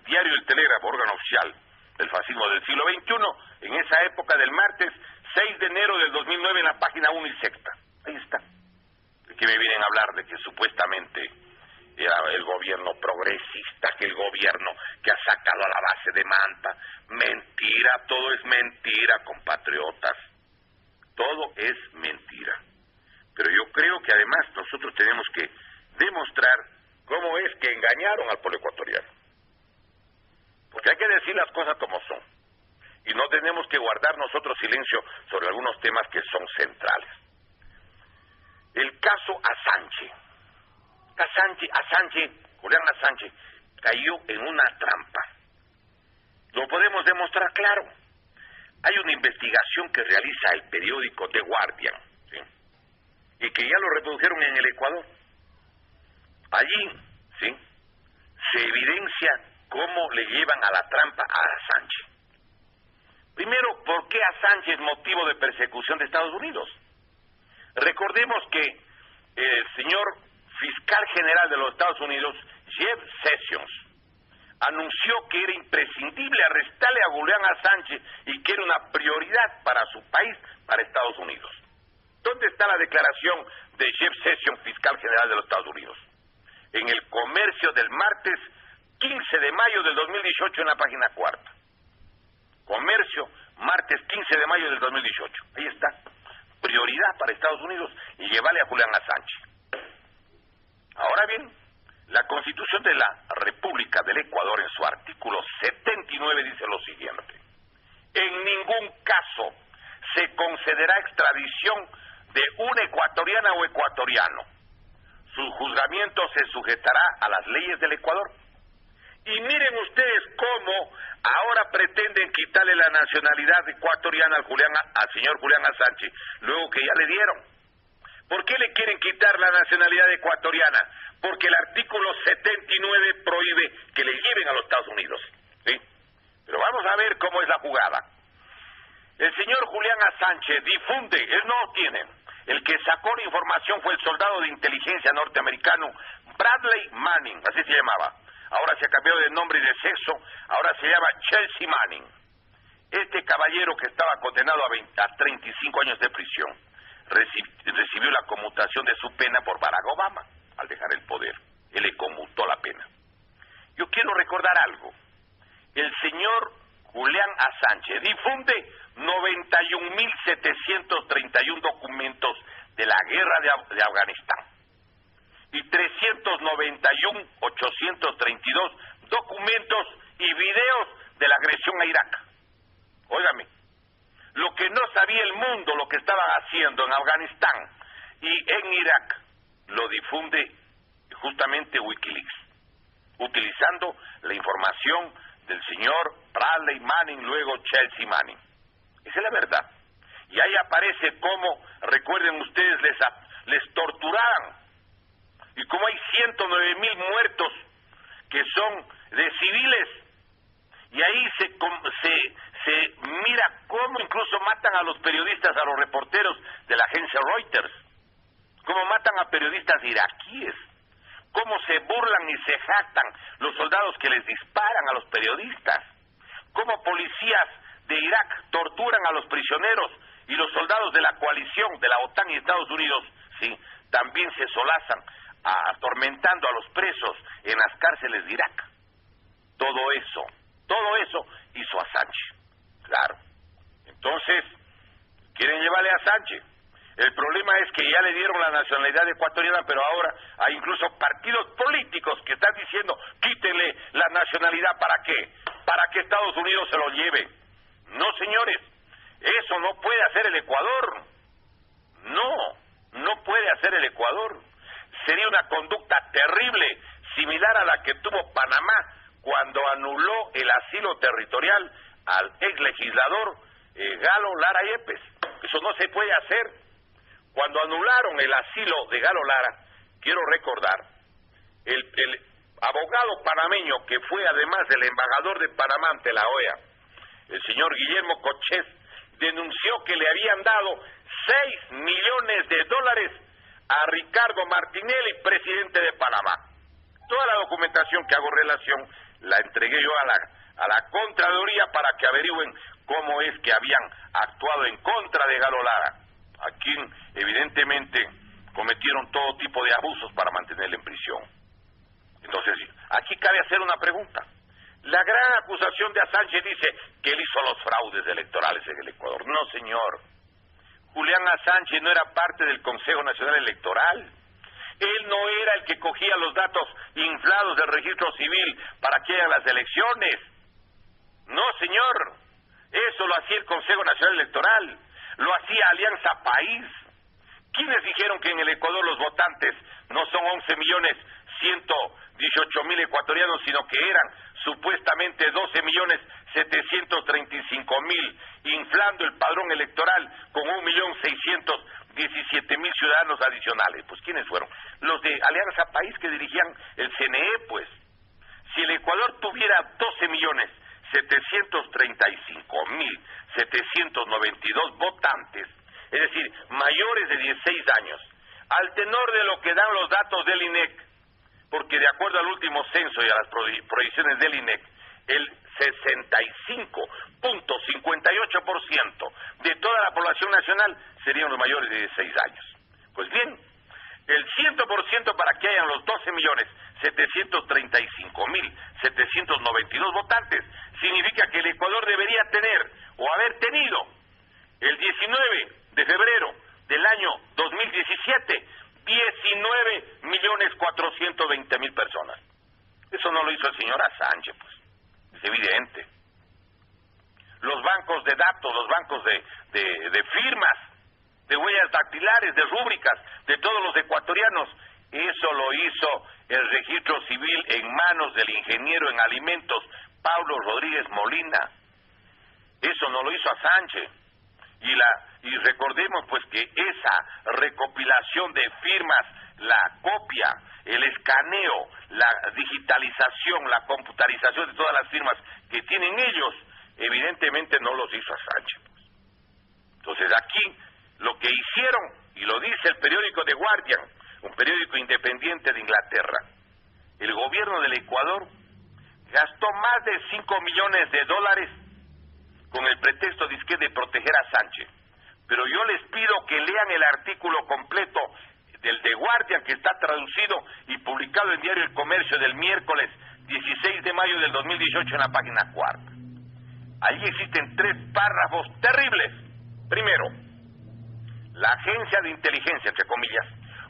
Diario El Telégrafo, órgano oficial del fascismo del siglo XXI, en esa época del martes 6 de enero del 2009, en la página 1 y sexta. Ahí está. ¿De qué me vienen a hablar? De que supuestamente era el gobierno progresista, que el gobierno que ha sacado a la base de Manta. Mentira, todo es mentira, compatriotas. Todo es mentira. Pero yo creo que además nosotros tenemos que demostrar cómo es que engañaron al pueblo ecuatoriano. Porque hay que decir las cosas como son. Y no tenemos que guardar nosotros silencio sobre algunos temas que son centrales. El caso Assange. Julian Assange cayó en una trampa. Lo podemos demostrar claro. Hay una investigación que realiza el periódico The Guardian, ¿sí? Y que ya lo reprodujeron en el Ecuador. Allí, ¿sí?, se evidencia cómo le llevan a la trampa a Assange. Primero, ¿por qué Assange es motivo de persecución de Estados Unidos? Recordemos que el señor fiscal general de los Estados Unidos, Jeff Sessions, anunció que era imprescindible arrestarle a Julian Assange y que era una prioridad para su país, para Estados Unidos. ¿Dónde está la declaración de Jeff Sessions, fiscal general de los Estados Unidos? En el Comercio del martes 15 de mayo del 2018 en la página 4. Comercio, martes 15 de mayo del 2018. Ahí está. Prioridad para Estados Unidos y llevarle a Julian Assange. Ahora bien, la Constitución de la República del Ecuador en su artículo 79 dice lo siguiente: en ningún caso se concederá extradición de una ecuatoriana o ecuatoriano. Su juzgamiento se sujetará a las leyes del Ecuador. Y miren ustedes cómo ahora pretenden quitarle la nacionalidad ecuatoriana al señor Julian Assange, luego que ya le dieron. ¿Por qué le quieren quitar la nacionalidad ecuatoriana? Porque el artículo 79 prohíbe que le lleven a los Estados Unidos, ¿sí? Pero vamos a ver cómo es la jugada. El señor Julian Assange difunde, él no lo tiene. El que sacó la información fue el soldado de inteligencia norteamericano Bradley Manning, así se llamaba. Ahora se ha cambiado de nombre y de sexo, ahora se llama Chelsea Manning. Este caballero, que estaba condenado a 35 años de prisión, recibió la conmutación de su pena por Barack Obama al dejar el poder. Él le conmutó la pena. Yo quiero recordar algo. El señor Julian Assange difunde 91.731 documentos de la guerra de Afganistán y 391.832 documentos y videos de la agresión a Irak. Óigame, lo que no sabía el mundo, lo que estaban haciendo en Afganistán y en Irak, lo difunde justamente Wikileaks, utilizando la información del señor Bradley Manning, luego Chelsea Manning. Esa es la verdad. Y ahí aparece cómo, recuerden ustedes, les torturaban. Y cómo hay 109,000 muertos que son de civiles. Y ahí se mira cómo incluso matan a los periodistas, a los reporteros de la agencia Reuters. Cómo matan a periodistas iraquíes. Cómo se burlan y se jactan los soldados que les disparan a los periodistas. Cómo policías de Irak torturan a los prisioneros y los soldados de la coalición de la OTAN y Estados Unidos, sí, también se solazan atormentando a los presos en las cárceles de Irak. Todo eso hizo Assange. Claro. Entonces, quieren llevarle a Assange. El problema es que ya le dieron la nacionalidad ecuatoriana, pero ahora hay incluso partidos políticos que están diciendo, quítenle la nacionalidad. ¿Para qué? Para que Estados Unidos se lo lleve. No, señores, eso no puede hacer el Ecuador. No puede hacer el Ecuador. Sería una conducta terrible, similar a la que tuvo Panamá cuando anuló el asilo territorial al ex legislador Galo Lara Yepes. Eso no se puede hacer. Cuando anularon el asilo de Galo Lara, quiero recordar, el abogado panameño que fue además del embajador de Panamá ante la OEA, el señor Guillermo Cochez, denunció que le habían dado $6 millones a Ricardo Martinelli, presidente de Panamá. Toda la documentación que hago relación la entregué yo a la Contraloría para que averigüen cómo es que habían actuado en contra de Galo Lara, a quien evidentemente cometieron todo tipo de abusos para mantenerle en prisión. Entonces, aquí cabe hacer una pregunta. La gran acusación de Assange dice que él hizo los fraudes electorales en el Ecuador. No, señor. Julian Assange no era parte del Consejo Nacional Electoral. Él no era el que cogía los datos inflados del registro civil para que hagan las elecciones. No, señor. Eso lo hacía el Consejo Nacional Electoral. Lo hacía Alianza País. ¿Quiénes dijeron que en el Ecuador los votantes no son 11.118.000 ecuatorianos, sino que eran supuestamente 12.735.000, inflando el padrón electoral con 1.617.000 ciudadanos adicionales. Pues, ¿quiénes fueron? Los de Alianza País, que dirigían el CNE, pues. Si el Ecuador tuviera 12.735.792 votantes, es decir, mayores de 16 años, al tenor de lo que dan los datos del INEC, porque de acuerdo al último censo y a las proyecciones del INEC, el 65.58% de toda la población nacional serían los mayores de 16 años. Pues bien, el 100% para que hayan los 12.735.792 votantes significa que el Ecuador debería tener o haber tenido el 19 de febrero del año 2017 19.420.000 personas. Eso no lo hizo el señor Sánchez, pues. Es evidente. Los bancos de datos, los bancos de firmas, de huellas dactilares, de rúbricas, de todos los ecuatorianos, eso lo hizo el registro civil en manos del ingeniero en alimentos Pablo Rodríguez Molina. Eso no lo hizo a Sánchez. Y recordemos pues que esa recopilación de firmas, la copia, el escaneo, la digitalización, la computarización de todas las firmas que tienen ellos, evidentemente no los hizo a Sánchez, pues. Entonces aquí lo que hicieron, y lo dice el periódico The Guardian, un periódico independiente de Inglaterra, el gobierno del Ecuador gastó más de $5 millones con el pretexto de proteger a Sánchez. Pero yo les pido que lean el artículo completo del The Guardian, que está traducido y publicado en Diario El Comercio del miércoles 16 de mayo del 2018 en la página 4. Allí existen 3 párrafos terribles. Primero, la agencia de inteligencia, entre comillas,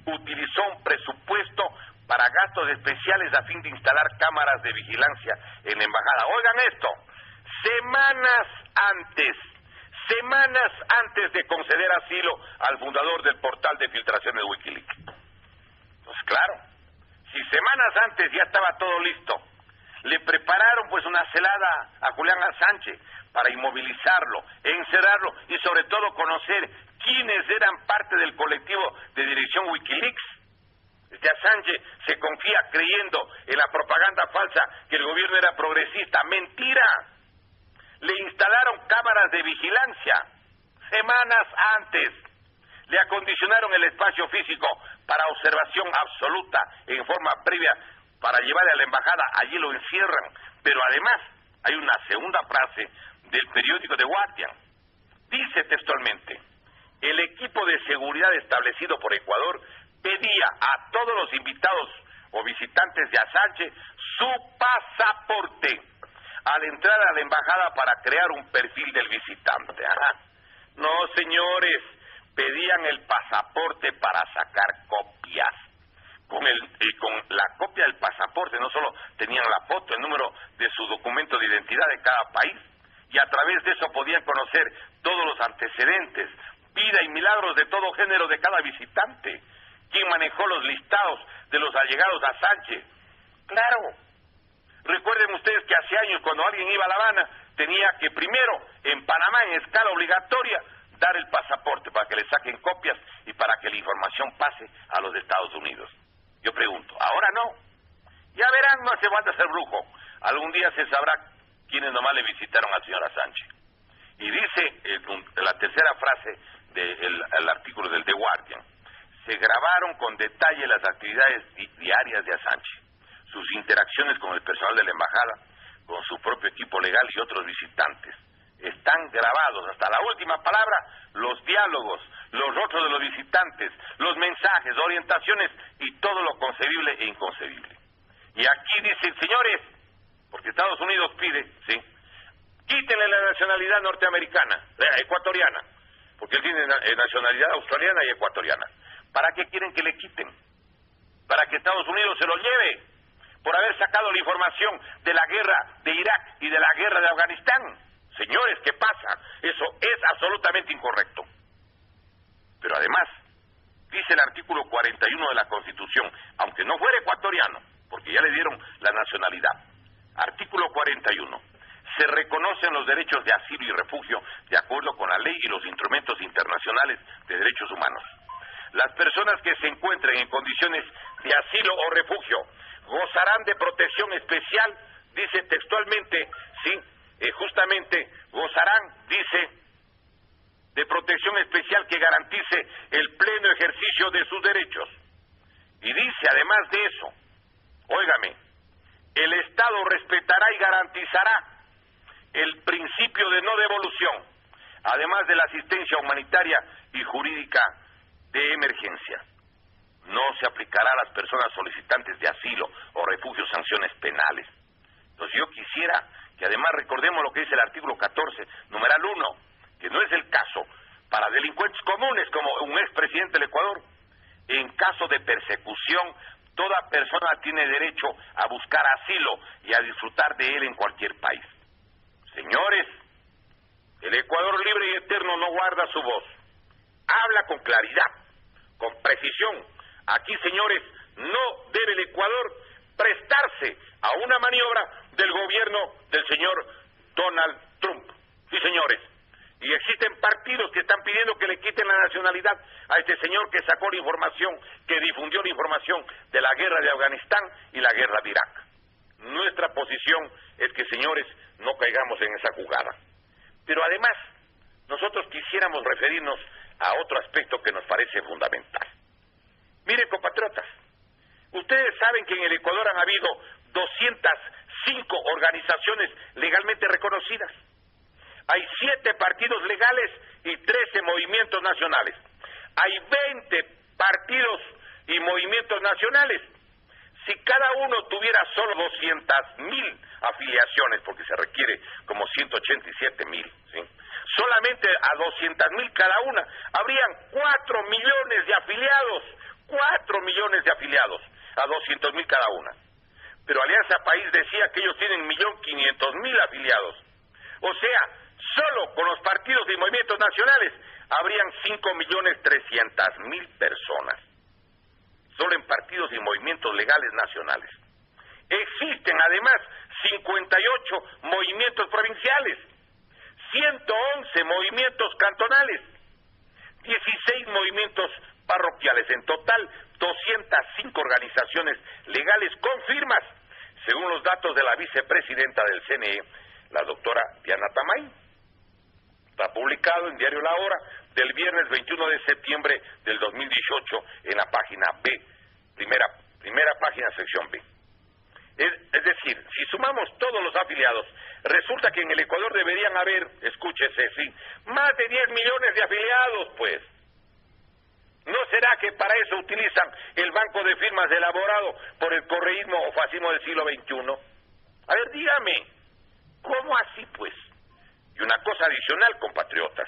utilizó un presupuesto para gastos especiales a fin de instalar cámaras de vigilancia en la embajada. Oigan esto, semanas antes de conceder asilo al fundador del portal de filtraciones Wikileaks. Pues claro, si semanas antes ya estaba todo listo, le prepararon pues una celada a Julián Sánchez para inmovilizarlo, encerrarlo y sobre todo conocer quiénes eran parte del colectivo de dirección Wikileaks. Sánchez se confía creyendo en la propaganda falsa que el gobierno era progresista. ¡Mentira! Le instalaron cámaras de vigilancia semanas antes. Le acondicionaron el espacio físico para observación absoluta en forma previa para llevarle a la embajada. Allí lo encierran. Pero además hay una segunda frase del periódico The Guardian. Dice textualmente: el equipo de seguridad establecido por Ecuador pedía a todos los invitados o visitantes de Sánchez su pasaporte al entrar a la embajada para crear un perfil del visitante. Ajá. No, señores, pedían el pasaporte para sacar copias. Con la copia del pasaporte no solo tenían la foto, el número de su documento de identidad de cada país, y a través de eso podían conocer todos los antecedentes, vida y milagros de todo género de cada visitante. ¿Quién manejó los listados de los allegados a Sánchez? Claro. Recuerden ustedes que hace años, cuando alguien iba a La Habana, tenía que primero, en Panamá, en escala obligatoria, dar el pasaporte para que le saquen copias y para que la información pase a los Estados Unidos. Yo pregunto, ¿ahora no? Ya verán, no hace falta ser brujo. Algún día se sabrá quiénes nomás le visitaron al señor Sánchez. Y dice la tercera frase del artículo del The Guardian: se grabaron con detalle las actividades diarias de Sánchez, sus interacciones con el personal de la embajada, con su propio equipo legal y otros visitantes. Están grabados hasta la última palabra, los diálogos, los rostros de los visitantes, los mensajes, orientaciones y todo lo concebible e inconcebible. Y aquí dicen, señores, porque Estados Unidos pide, ¿sí?, quítenle la nacionalidad norteamericana, ecuatoriana, porque él tiene nacionalidad australiana y ecuatoriana. ¿Para qué quieren que le quiten? Para que Estados Unidos se lo lleve, por haber sacado la información de la guerra de Irak y de la guerra de Afganistán. Señores, ¿qué pasa? Eso es absolutamente incorrecto. Pero además, dice el artículo 41 de la Constitución, aunque no fuera ecuatoriano, porque ya le dieron la nacionalidad, Artículo 41. Se reconocen los derechos de asilo y refugio de acuerdo con la ley y los instrumentos internacionales de derechos humanos. Las personas que se encuentren en condiciones de asilo o refugio gozarán de protección especial, dice textualmente, sí, justamente gozarán, dice, de protección especial que garantice el pleno ejercicio de sus derechos. Y dice, además de eso, óigame, el Estado respetará y garantizará el principio de no devolución, además de la asistencia humanitaria y jurídica de emergencia. No se aplicará a las personas solicitantes de asilo o refugio sanciones penales. Entonces yo quisiera que además recordemos lo que dice el artículo 14, numeral 1, que no es el caso para delincuentes comunes como un expresidente del Ecuador. En caso de persecución, toda persona tiene derecho a buscar asilo y a disfrutar de él en cualquier país. Señores, el Ecuador libre y eterno no guarda su voz. Habla con claridad, con precisión. Aquí, señores, no debe el Ecuador prestarse a una maniobra del gobierno del señor Donald Trump. Sí, señores. Y existen partidos que están pidiendo que le quiten la nacionalidad a este señor que sacó la información, que difundió la información de la guerra de Afganistán y la guerra de Irak. Nuestra posición es que, señores, no caigamos en esa jugada. Pero además, nosotros quisiéramos referirnos a otro aspecto que nos parece fundamental. Miren, compatriotas, ustedes saben que en el Ecuador han habido 205 organizaciones legalmente reconocidas. Hay 7 partidos legales y 13 movimientos nacionales. Hay 20 partidos y movimientos nacionales. Si cada uno tuviera solo 200,000 afiliaciones, porque se requiere como 187,000, ¿sí? Solamente a 200,000 cada una, habrían 4 millones de afiliados, 4 millones de afiliados, a 200,000 cada una. Pero Alianza País decía que ellos tienen 1.500.000 afiliados. O sea, solo con los partidos y movimientos nacionales habrían 5.300.000 personas. Solo en partidos y movimientos legales nacionales. Existen además 58 movimientos provinciales, 111 movimientos cantonales, 16 movimientos parroquiales, en total 205 organizaciones legales con firmas, según los datos de la vicepresidenta del CNE, la doctora Diana Tamay. Está publicado en Diario La Hora del viernes 21 de septiembre del 2018 en la página B, primera página, sección B. Es decir, si sumamos todos los afiliados, resulta que en el Ecuador deberían haber, escúchese, sí, más de 10 millones de afiliados, pues. ¿No será que para eso utilizan el banco de firmas elaborado por el correísmo o fascismo del siglo XXI? A ver, dígame, ¿cómo así, pues? Y una cosa adicional, compatriotas,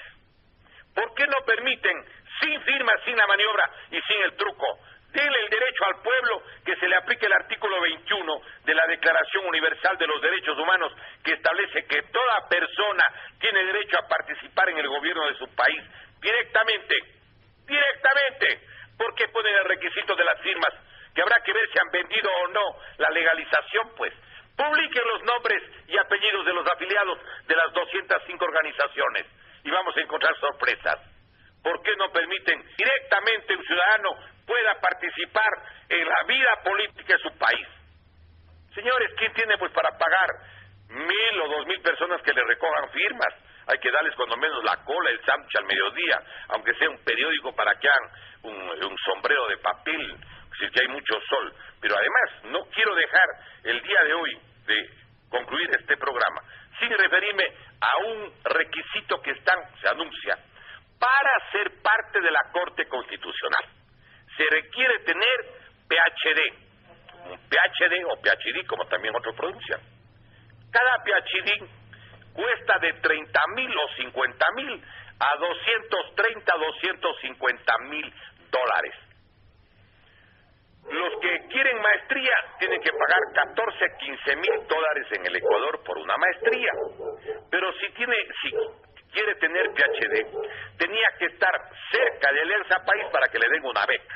¿por qué no permiten, sin firmas, sin la maniobra y sin el truco, denle el derecho al pueblo que se le aplique el artículo 21 de la Declaración Universal de los Derechos Humanos, que establece que toda persona tiene derecho a participar en el gobierno de su país directamente? ¿Por qué ponen el requisito de las firmas? Que habrá que ver si han vendido o no la legalización, pues. Publiquen los nombres y apellidos de los afiliados de las 205 organizaciones y vamos a encontrar sorpresas. ¿Por qué no permiten directamente un ciudadano pueda participar en la vida política de su país? Señores, ¿quién tiene pues para pagar 1,000 o 2,000 personas que le recojan firmas? Hay que darles cuando menos la cola, el sándwich al mediodía, aunque sea un periódico para que hagan un sombrero de papel, si es que hay mucho sol. Pero además, no quiero dejar el día de hoy de concluir este programa sin referirme a un requisito que se anuncia para ser parte de la Corte Constitucional. Se requiere tener PhD, un PhD o PhD, como también otros pronuncian. Cada PhD cuesta de 30,000 o 50,000 a 230, 250,000 dólares. Los que quieren maestría tienen que pagar 14, 15,000 dólares en el Ecuador por una maestría. Pero si quiere tener PhD, tenía que estar cerca de Alianza País para que le den una beca.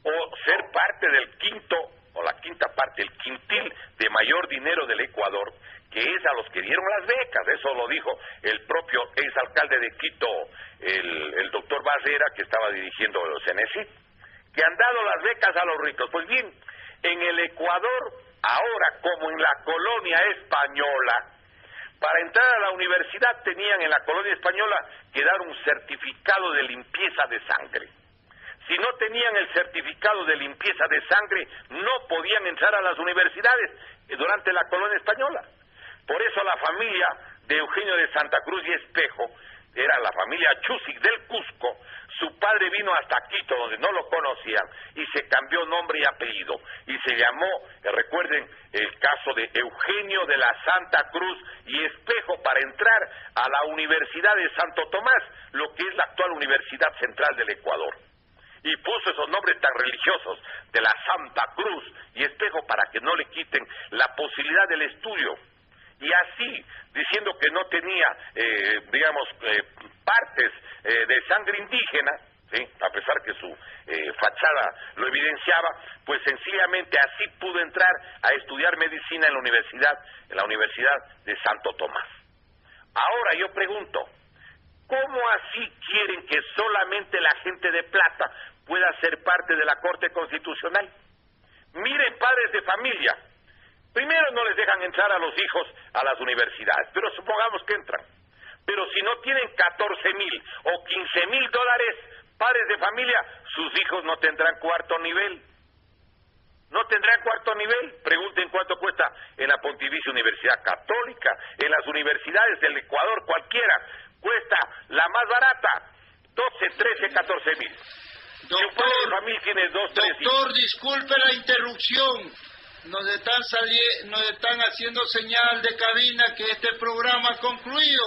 O ser parte del quinto o la quinta parte, el quintil de mayor dinero del Ecuador, que es a los que dieron las becas. Eso lo dijo el propio exalcalde de Quito, el doctor Barrera, que estaba dirigiendo los CNESID, que han dado las becas a los ricos. Pues bien, en el Ecuador, ahora como en la colonia española, para entrar a la universidad tenían en la colonia española que dar un certificado de limpieza de sangre. Si no tenían el certificado de limpieza de sangre, no podían entrar a las universidades durante la colonia española. Por eso la familia de Eugenio de Santa Cruz y Espejo, era la familia Chusic del Cusco, su padre vino hasta Quito, donde no lo conocían, y se cambió nombre y apellido, y se llamó, recuerden el caso de Eugenio de la Santa Cruz y Espejo, para entrar a la Universidad de Santo Tomás, lo que es la actual Universidad Central del Ecuador. Y puso esos nombres tan religiosos de la Santa Cruz y Espejo para que no le quiten la posibilidad del estudio. Y así, diciendo que no tenía, partes de sangre indígena, ¿sí?, a pesar que su fachada lo evidenciaba, pues sencillamente así pudo entrar a estudiar medicina en la Universidad de Santo Tomás. Ahora yo pregunto, ¿cómo así quieren que solamente la gente de plata pueda ser parte de la Corte Constitucional? Miren, padres de familia, primero no les dejan entrar a los hijos a las universidades, pero supongamos que entran. Pero si no tienen 14,000 o 15,000 dólares, padres de familia, sus hijos no tendrán cuarto nivel. No tendrán cuarto nivel. Pregunten cuánto cuesta en la Pontificia Universidad Católica, en las universidades del Ecuador, cualquiera. Cuesta la más barata, 12, 13, 14,000. Doctor, si un padre de familia tiene 2, 3 hijos. Doctor, disculpe la interrupción. Nos están haciendo señal de cabina que este programa ha concluido.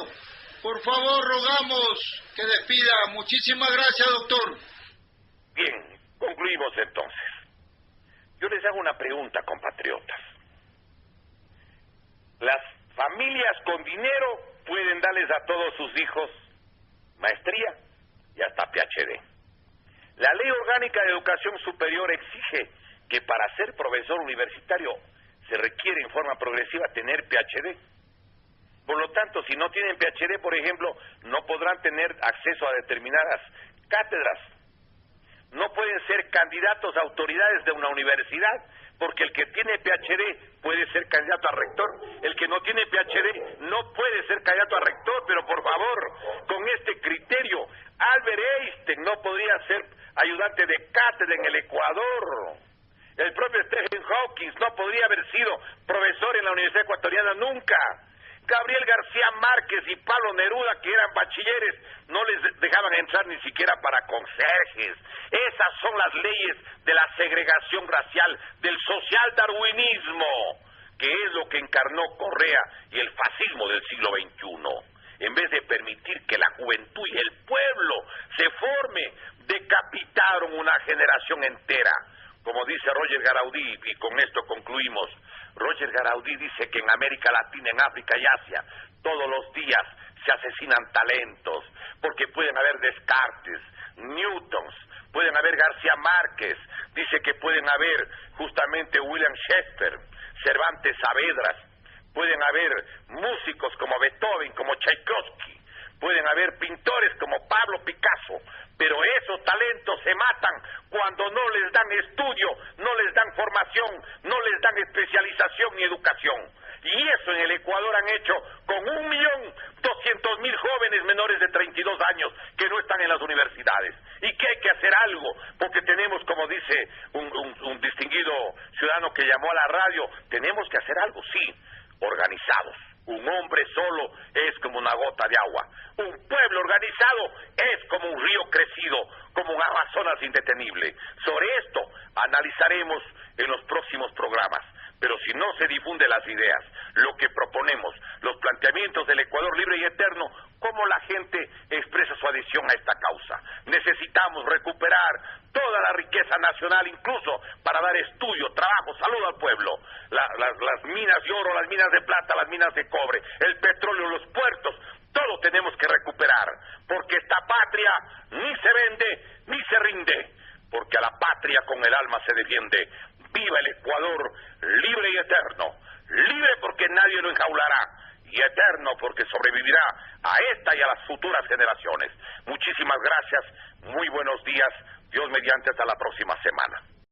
Por favor, rogamos que despida. Muchísimas gracias, doctor. Bien, concluimos entonces. Yo les hago una pregunta, compatriotas. Las familias con dinero pueden darles a todos sus hijos maestría y hasta PhD. La Ley Orgánica de Educación Superior exige que para ser profesor universitario se requiere en forma progresiva tener PhD. Por lo tanto, si no tienen PhD, por ejemplo, no podrán tener acceso a determinadas cátedras. No pueden ser candidatos a autoridades de una universidad, porque el que tiene PhD puede ser candidato a rector. El que no tiene PhD no puede ser candidato a rector, pero por favor, con este criterio, Albert Einstein no podría ser ayudante de cátedra en el Ecuador. El propio Stephen Hawking no podría haber sido profesor en la Universidad Ecuatoriana nunca. Gabriel García Márquez y Pablo Neruda, que eran bachilleres, no les dejaban entrar ni siquiera para conserjes. Esas son las leyes de la segregación racial, del social darwinismo, que es lo que encarnó Correa y el fascismo del siglo XXI. En vez de permitir que la juventud y el pueblo se forme, decapitaron una generación entera. Como dice Roger Garaudí, y con esto concluimos, Roger Garaudí dice que en América Latina, en África y Asia, todos los días se asesinan talentos, porque pueden haber Descartes, Newtons, pueden haber García Márquez, dice que pueden haber justamente William Shakespeare, Cervantes Saavedras, pueden haber músicos como Beethoven, como Tchaikovsky, pueden haber pintores como Pablo Picasso, pero esos talentos se matan cuando no les dan estudio, no les dan formación, no les dan especialización ni educación. Y eso en el Ecuador han hecho con 1.200.000 jóvenes menores de 32 años que no están en las universidades. Y que hay que hacer algo, porque tenemos, como dice un distinguido ciudadano que llamó a la radio, tenemos que hacer algo, sí, organizados. Un hombre solo es como una gota de agua. Un pueblo organizado es como un río crecido, como un Amazonas indetenible. Sobre esto analizaremos en los próximos programas. Pero si no se difunden las ideas, lo que proponemos, los planteamientos del Ecuador libre y eterno, ¿cómo la gente expresa su adhesión a esta causa? Necesitamos recuperar toda la riqueza nacional, incluso para dar estudio, trabajo, salud al pueblo. Las minas de oro, las minas de plata, las minas de cobre, el petróleo, los puertos, todo tenemos que recuperar, porque esta patria ni se vende ni se rinde, porque a la patria con el alma se defiende. Viva el Ecuador, libre y eterno. Libre porque nadie lo enjaulará, y eterno porque sobrevivirá a esta y a las futuras generaciones. Muchísimas gracias, muy buenos días, Dios mediante, hasta la próxima semana.